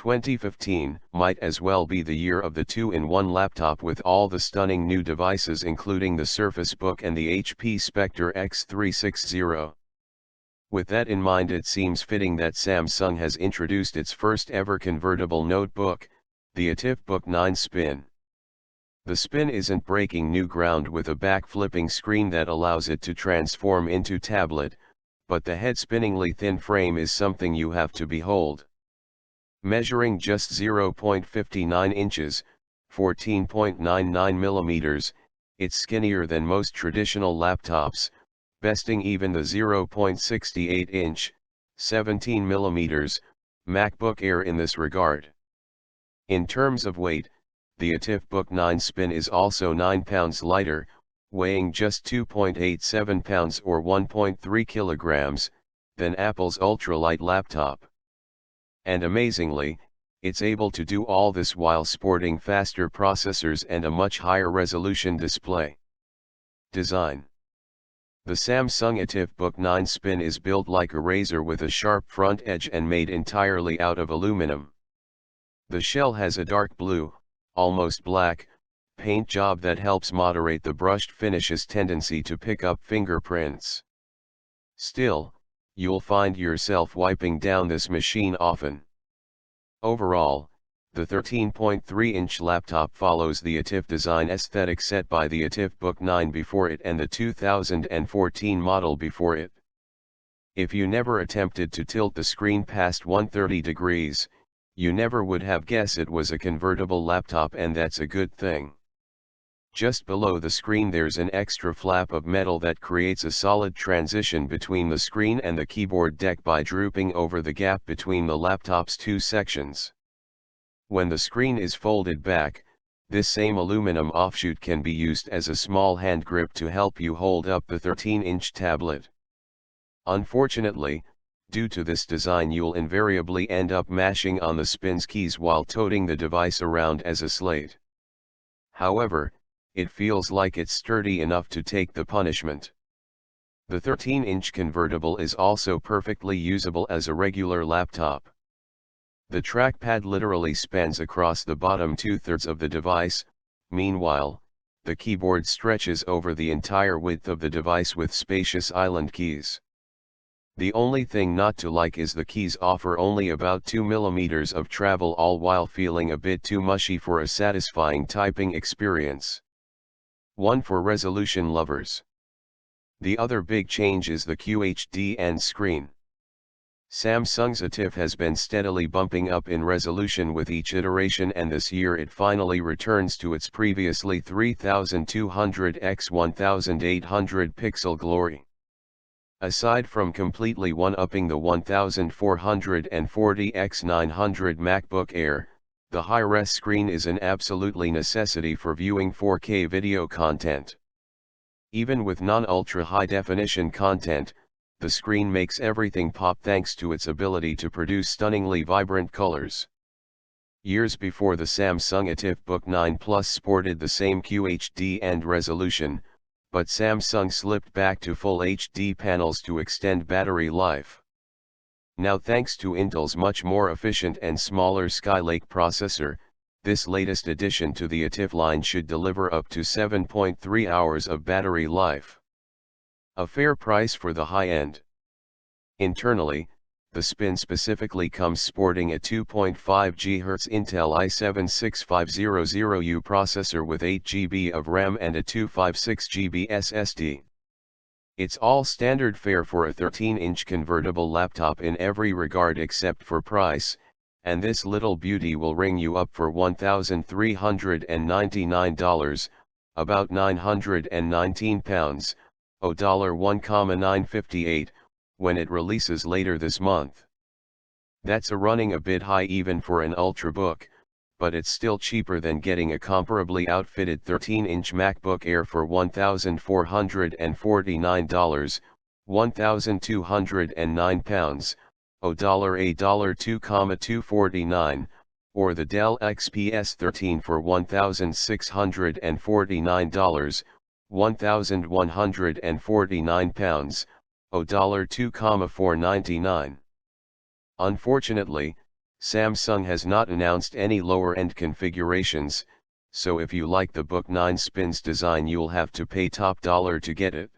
2015 might as well be the year of the two-in-one laptop with all the stunning new devices including the Surface Book and the HP Spectre X360. With that in mind, it seems fitting that Samsung has introduced its first ever convertible notebook, the Ativ Book 9 Spin. The Spin isn't breaking new ground with a back-flipping screen that allows it to transform into tablet, but the head-spinningly thin frame is something you have to behold. Measuring just 0.59 inches, 14.99 millimeters, it's skinnier than most traditional laptops, besting even the 0.68 inch, 17 millimeters, MacBook Air in this regard. In terms of weight, the Ativ Book 9 Spin is also 9 pounds lighter, weighing just 2.87 pounds or 1.3 kilograms, than Apple's ultralight laptop. And amazingly, it's able to do all this while sporting faster processors and a much higher resolution display. Design. The Samsung Ativ Book 9 Spin is built like a razor with a sharp front edge and made entirely out of aluminum. The shell has a dark blue, almost black, paint job that helps moderate the brushed finish's tendency to pick up fingerprints. Still, you'll find yourself wiping down this machine often. Overall, the 13.3-inch laptop follows the Ativ design aesthetic set by the Ativ Book 9 before it and the 2014 model before it. If you never attempted to tilt the screen past 130 degrees, you never would have guessed it was a convertible laptop, and that's a good thing. Just below the screen there's an extra flap of metal that creates a solid transition between the screen and the keyboard deck by drooping over the gap between the laptop's two sections. When the screen is folded back, this same aluminum offshoot can be used as a small hand grip to help you hold up the 13-inch tablet. Unfortunately, due to this design you'll invariably end up mashing on the Spin's keys while toting the device around as a slate. However, it feels like it's sturdy enough to take the punishment. The 13-inch convertible is also perfectly usable as a regular laptop. The trackpad literally spans across the bottom two-thirds of the device. Meanwhile, the keyboard stretches over the entire width of the device with spacious island keys. The only thing not to like is the keys offer only about 2 mm of travel, all while feeling a bit too mushy for a satisfying typing experience. One for resolution lovers. The other big change is the QHD end screen. Samsung's Ativ has been steadily bumping up in resolution with each iteration, and this year it finally returns to its previously 3200 x 1800 pixel glory. Aside from completely one-upping the 1440 x 900 MacBook Air, the high-res screen is an absolutely necessity for viewing 4K video content. Even with non-ultra high-definition content, the screen makes everything pop thanks to its ability to produce stunningly vibrant colors. Years before, the Samsung Ativ Book 9 Plus sported the same QHD and resolution, but Samsung slipped back to Full HD panels to extend battery life. Now, thanks to Intel's much more efficient and smaller Skylake processor, this latest addition to the Ativ line should deliver up to 7.3 hours of battery life. A fair price for the high-end. Internally, the Spin specifically comes sporting a 2.5 GHz Intel i7-6500U processor with 8 GB of RAM and a 256 GB SSD. It's all standard fare for a 13-inch convertible laptop in every regard except for price, and this little beauty will ring you up for $1,399, about £919, $1,958, when it releases later this month. That's a running a bit high even for an Ultrabook, but it's still cheaper than getting a comparably outfitted 13-inch MacBook Air for $1,449, £1,209, $2,249, or the Dell XPS 13 for $1,649, £1,149, $2,499. Unfortunately, Samsung has not announced any lower-end configurations, so if you like the Book 9 Spin's design you'll have to pay top dollar to get it.